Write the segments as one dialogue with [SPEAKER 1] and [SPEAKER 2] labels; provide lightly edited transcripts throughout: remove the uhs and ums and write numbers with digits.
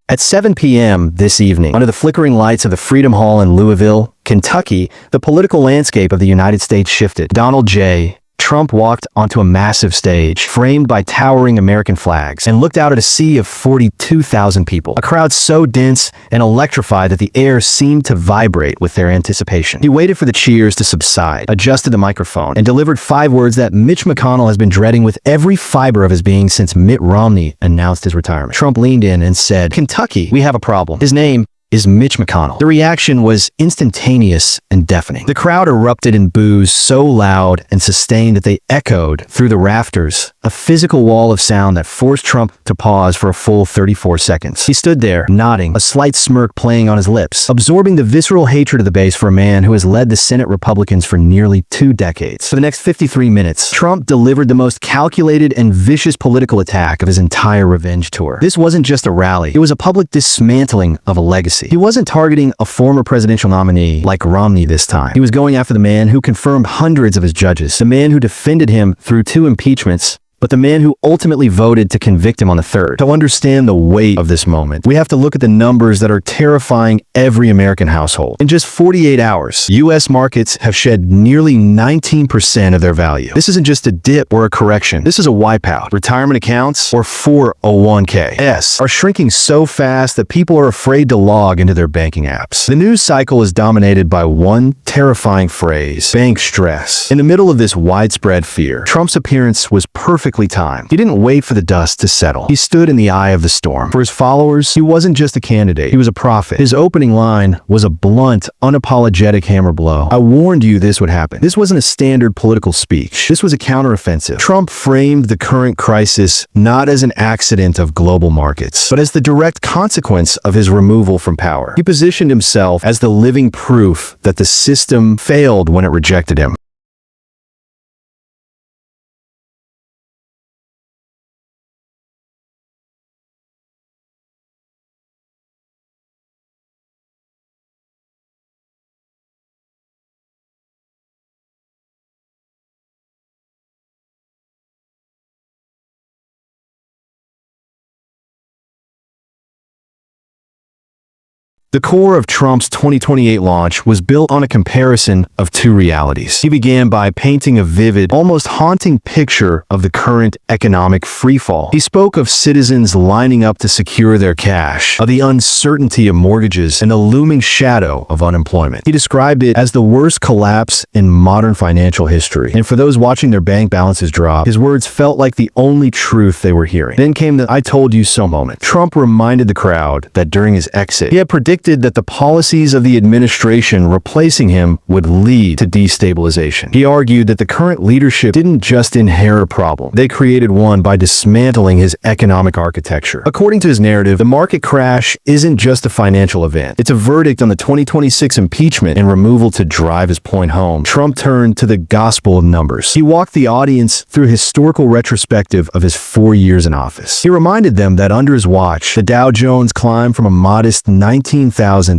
[SPEAKER 1] At 7 p.m. this evening, under the flickering lights of the Freedom Hall in Louisville, Kentucky, the political landscape of the United States shifted. Donald J. Trump walked onto a massive stage, framed by towering American flags, and looked out at a sea of 42,000 people, a crowd so dense and electrified that the air seemed to vibrate with their anticipation. He waited for the cheers to subside, adjusted the microphone, and delivered 5 words that Mitch McConnell has been dreading with every fiber of his being since Mitt Romney announced his retirement. Trump leaned in and said, "Kentucky, we have a problem." His name is Mitch McConnell. The reaction was instantaneous and deafening. The crowd erupted in boos so loud and sustained that they echoed through the rafters, a physical wall of sound that forced Trump to pause for a full 34 seconds. He stood there, nodding, a slight smirk playing on his lips, absorbing the visceral hatred of the base for a man who has led the Senate Republicans for nearly 2 decades. For the next 53 minutes, Trump delivered the most calculated and vicious political attack of his entire revenge tour. This wasn't just a rally, it was a public dismantling of a legacy. He wasn't targeting a former presidential nominee like Romney this time. He was going after the man who confirmed hundreds of his judges, the man who defended him through 2 impeachments, but the man who ultimately voted to convict him on the 3rd. To understand the weight of this moment, we have to look at the numbers that are terrifying every American household. In just 48 hours, U.S. markets have shed nearly 19% of their value. This isn't just a dip or a correction. This is a wipeout. Retirement accounts or 401ks are shrinking so fast that people are afraid to log into their banking apps. The news cycle is dominated by one terrifying phrase: bank stress. In the middle of this widespread fear, Trump's appearance was perfectly timed. He didn't wait for the dust to settle. He stood in the eye of the storm. For his followers, he wasn't just a candidate. He was a prophet. His opening line was a blunt, unapologetic hammer blow. "I warned you this would happen." This wasn't a standard political speech. This was a counteroffensive. Trump framed the current crisis not as an accident of global markets, but as the direct consequence of his removal from power. He positioned himself as the living proof that the system failed when it rejected him. The core of Trump's 2028 launch was built on a comparison of 2 realities. He began by painting a vivid, almost haunting picture of the current economic freefall. He spoke of citizens lining up to secure their cash, of the uncertainty of mortgages, and the looming shadow of unemployment. He described it as the worst collapse in modern financial history. And for those watching their bank balances drop, his words felt like the only truth they were hearing. Then came the "I told you so" moment. Trump reminded the crowd that during his exit, he had predicted that the policies of the administration replacing him would lead to destabilization. He argued that the current leadership didn't just inherit a problem. They created one by dismantling his economic architecture. According to his narrative, the market crash isn't just a financial event. It's a verdict on the 2026 impeachment and removal. To drive his point home, Trump turned to the gospel of numbers. He walked the audience through a historical retrospective of his 4 years in office. He reminded them that under his watch, the Dow Jones climbed from a modest 19,000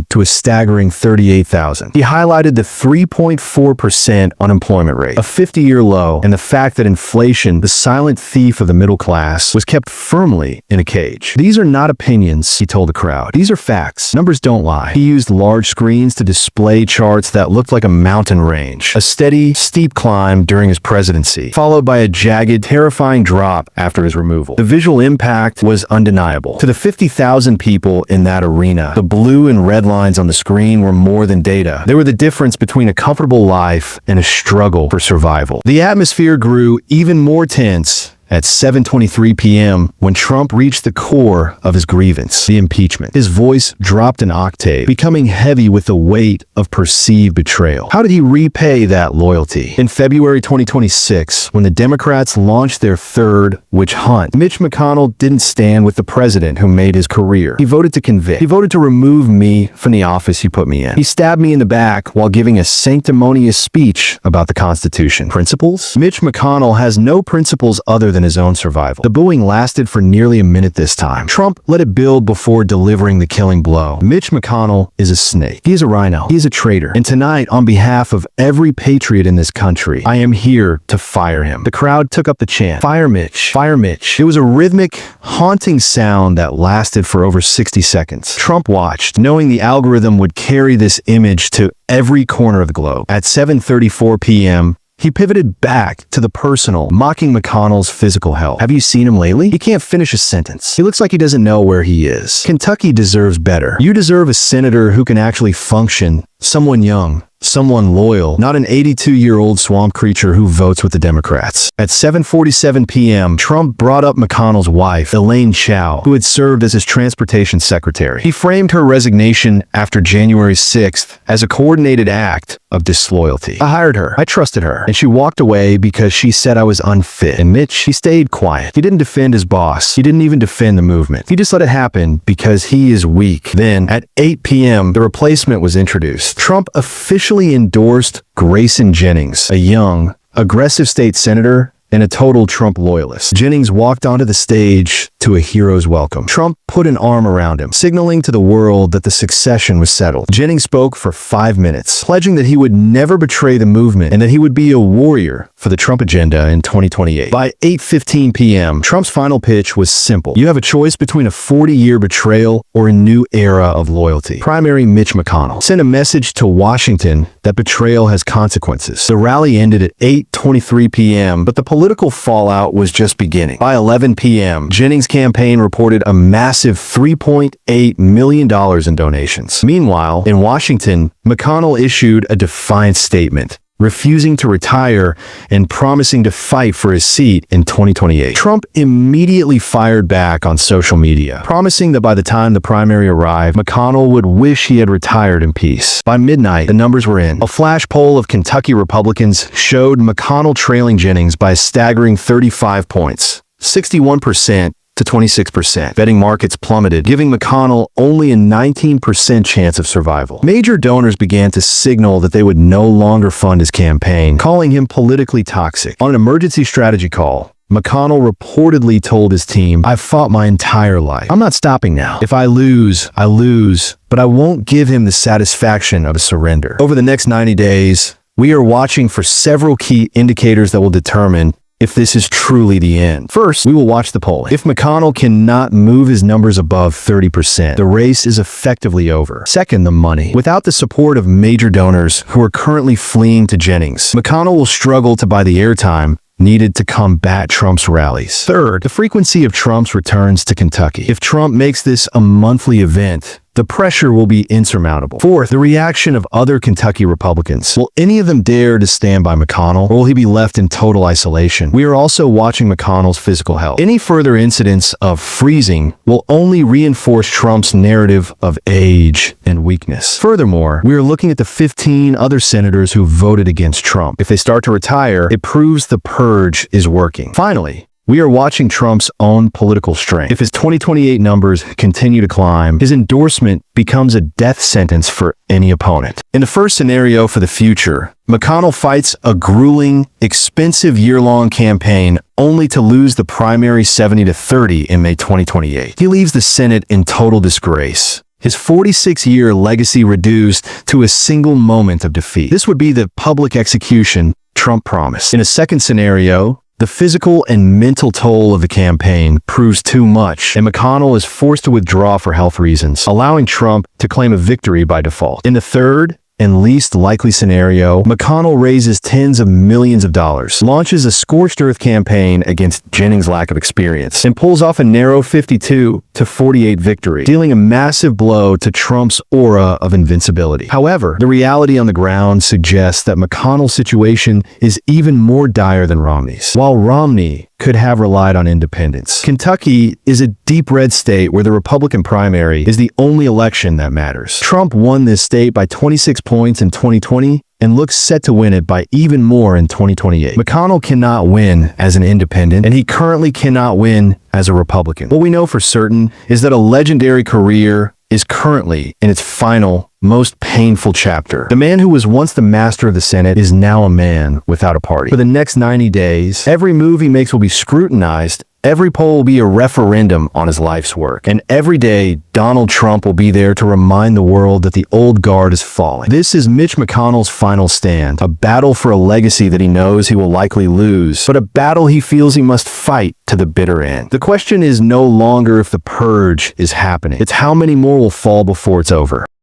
[SPEAKER 1] to a staggering 38,000. He highlighted the 3.4% unemployment rate, a 50-year low, and the fact that inflation, the silent thief of the middle class, was kept firmly in a cage. "These are not opinions," he told the crowd. "These are facts. Numbers don't lie." He used large screens to display charts that looked like a mountain range, a steady, steep climb during his presidency, followed by a jagged, terrifying drop after his removal. The visual impact was undeniable. To the 50,000 people in that arena, the blue and red lines on the screen were more than data. They were the difference between a comfortable life and a struggle for survival. The atmosphere grew even more tense at 7:23 p.m. when Trump reached the core of his grievance, the impeachment. His voice dropped an octave, becoming heavy with the weight of perceived betrayal. How did he repay that loyalty? In February 2026, when the Democrats launched their 3rd witch hunt, Mitch McConnell didn't stand with the president who made his career. He voted to convict. He voted to remove me from the office he put me in. He stabbed me in the back while giving a sanctimonious speech about the Constitution. Principles? Mitch McConnell has no principles other than than his own survival. The booing lasted for nearly a minute this time. Trump let it build before delivering the killing blow. Mitch McConnell is a snake. He is a rhino. He is a traitor. And tonight, on behalf of every patriot in this country, I am here to fire him. The crowd took up the chant, "Fire Mitch, fire Mitch." It was a rhythmic, haunting sound that lasted for over 60 seconds. Trump watched, knowing the algorithm would carry this image to every corner of the globe. At 7:34 p.m., he pivoted back to the personal, mocking McConnell's physical health. "Have you seen him lately? He can't finish a sentence. He looks like he doesn't know where he is. Kentucky deserves better. You deserve a senator who can actually function, someone young, someone loyal, not an 82-year-old swamp creature who votes with the Democrats." At 7:47 p.m., Trump brought up McConnell's wife, Elaine Chao, who had served as his transportation secretary. He framed her resignation after January 6th as a coordinated act of disloyalty. "I hired her. I trusted her. And she walked away because she said I was unfit." And Mitch, he stayed quiet. He didn't defend his boss. He didn't even defend the movement. He just let it happen because he is weak. Then, at 8 p.m., the replacement was introduced. Trump officially endorsed Grayson Jennings, a young, aggressive state senator and a total Trump loyalist. Jennings walked onto the stage to a hero's welcome. Trump put an arm around him, signaling to the world that the succession was settled. Jennings spoke for 5 minutes, pledging that he would never betray the movement and that he would be a warrior for the Trump agenda in 2028. By 8:15 p.m., Trump's final pitch was simple. You have a choice between a 40-year betrayal or a new era of loyalty. Primary Mitch McConnell sent a message to Washington that betrayal has consequences. The rally ended at 8:23 p.m., but the political fallout was just beginning. By 11 p.m., Jennings' campaign reported a massive $3.8 million in donations. Meanwhile, in Washington, McConnell issued a defiant statement, refusing to retire and promising to fight for his seat in 2028. Trump immediately fired back on social media, promising that by the time the primary arrived, McConnell would wish he had retired in peace. By midnight, the numbers were in. A flash poll of Kentucky Republicans showed McConnell trailing Jennings by a staggering 35 points, 61% to 26%. Betting markets plummeted, giving McConnell only a 19% chance of survival. Major donors began to signal that they would no longer fund his campaign, calling him politically toxic. On an emergency strategy call, McConnell reportedly told his team, "I've fought my entire life. I'm not stopping now. If I lose, I lose, but I won't give him the satisfaction of a surrender." Over the next 90 days, we are watching for several key indicators that will determine if this is truly the end. First, we will watch the polling. If McConnell cannot move his numbers above 30%, the race is effectively over. Second, the money. Without the support of major donors who are currently fleeing to Jennings, McConnell will struggle to buy the airtime needed to combat Trump's rallies. Third, the frequency of Trump's returns to Kentucky. If Trump makes this a monthly event, the pressure will be insurmountable. Fourth, the reaction of other Kentucky Republicans. Will any of them dare to stand by McConnell, or will he be left in total isolation? We are also watching McConnell's physical health. Any further incidents of freezing will only reinforce Trump's narrative of age and weakness. Furthermore, we are looking at the 15 other senators who voted against Trump. If they start to retire, it proves the purge is working. Finally, we are watching Trump's own political strength. If his 2028 numbers continue to climb, his endorsement becomes a death sentence for any opponent. In the first scenario for the future, McConnell fights a grueling, expensive year-long campaign only to lose the primary 70-30 in May 2028. He leaves the Senate in total disgrace, his 46-year legacy reduced to a single moment of defeat. This would be the public execution Trump promised. In a second scenario, the physical and mental toll of the campaign proves too much, and McConnell is forced to withdraw for health reasons, allowing Trump to claim a victory by default. In the third and least likely scenario, McConnell raises tens of millions of dollars, launches a scorched earth campaign against Jennings' lack of experience, and pulls off a narrow 52-48 victory, dealing a massive blow to Trump's aura of invincibility. However, the reality on the ground suggests that McConnell's situation is even more dire than Romney's. While Romney could have relied on independence, Kentucky is a deep red state where the Republican primary is the only election that matters. Trump won this state by 26 points in 2020 and looks set to win it by even more in 2028. McConnell cannot win as an independent, and he currently cannot win as a Republican. What we know for certain is that a legendary career is currently in its final, most painful chapter. The man who was once the master of the Senate is now a man without a party. For the next 90 days, every move he makes will be scrutinized. Every poll will be a referendum on his life's work. And every day, Donald Trump will be there to remind the world that the old guard is falling. This is Mitch McConnell's final stand, a battle for a legacy that he knows he will likely lose, but a battle he feels he must fight to the bitter end. The question is no longer if the purge is happening. It's how many more will fall before it's over.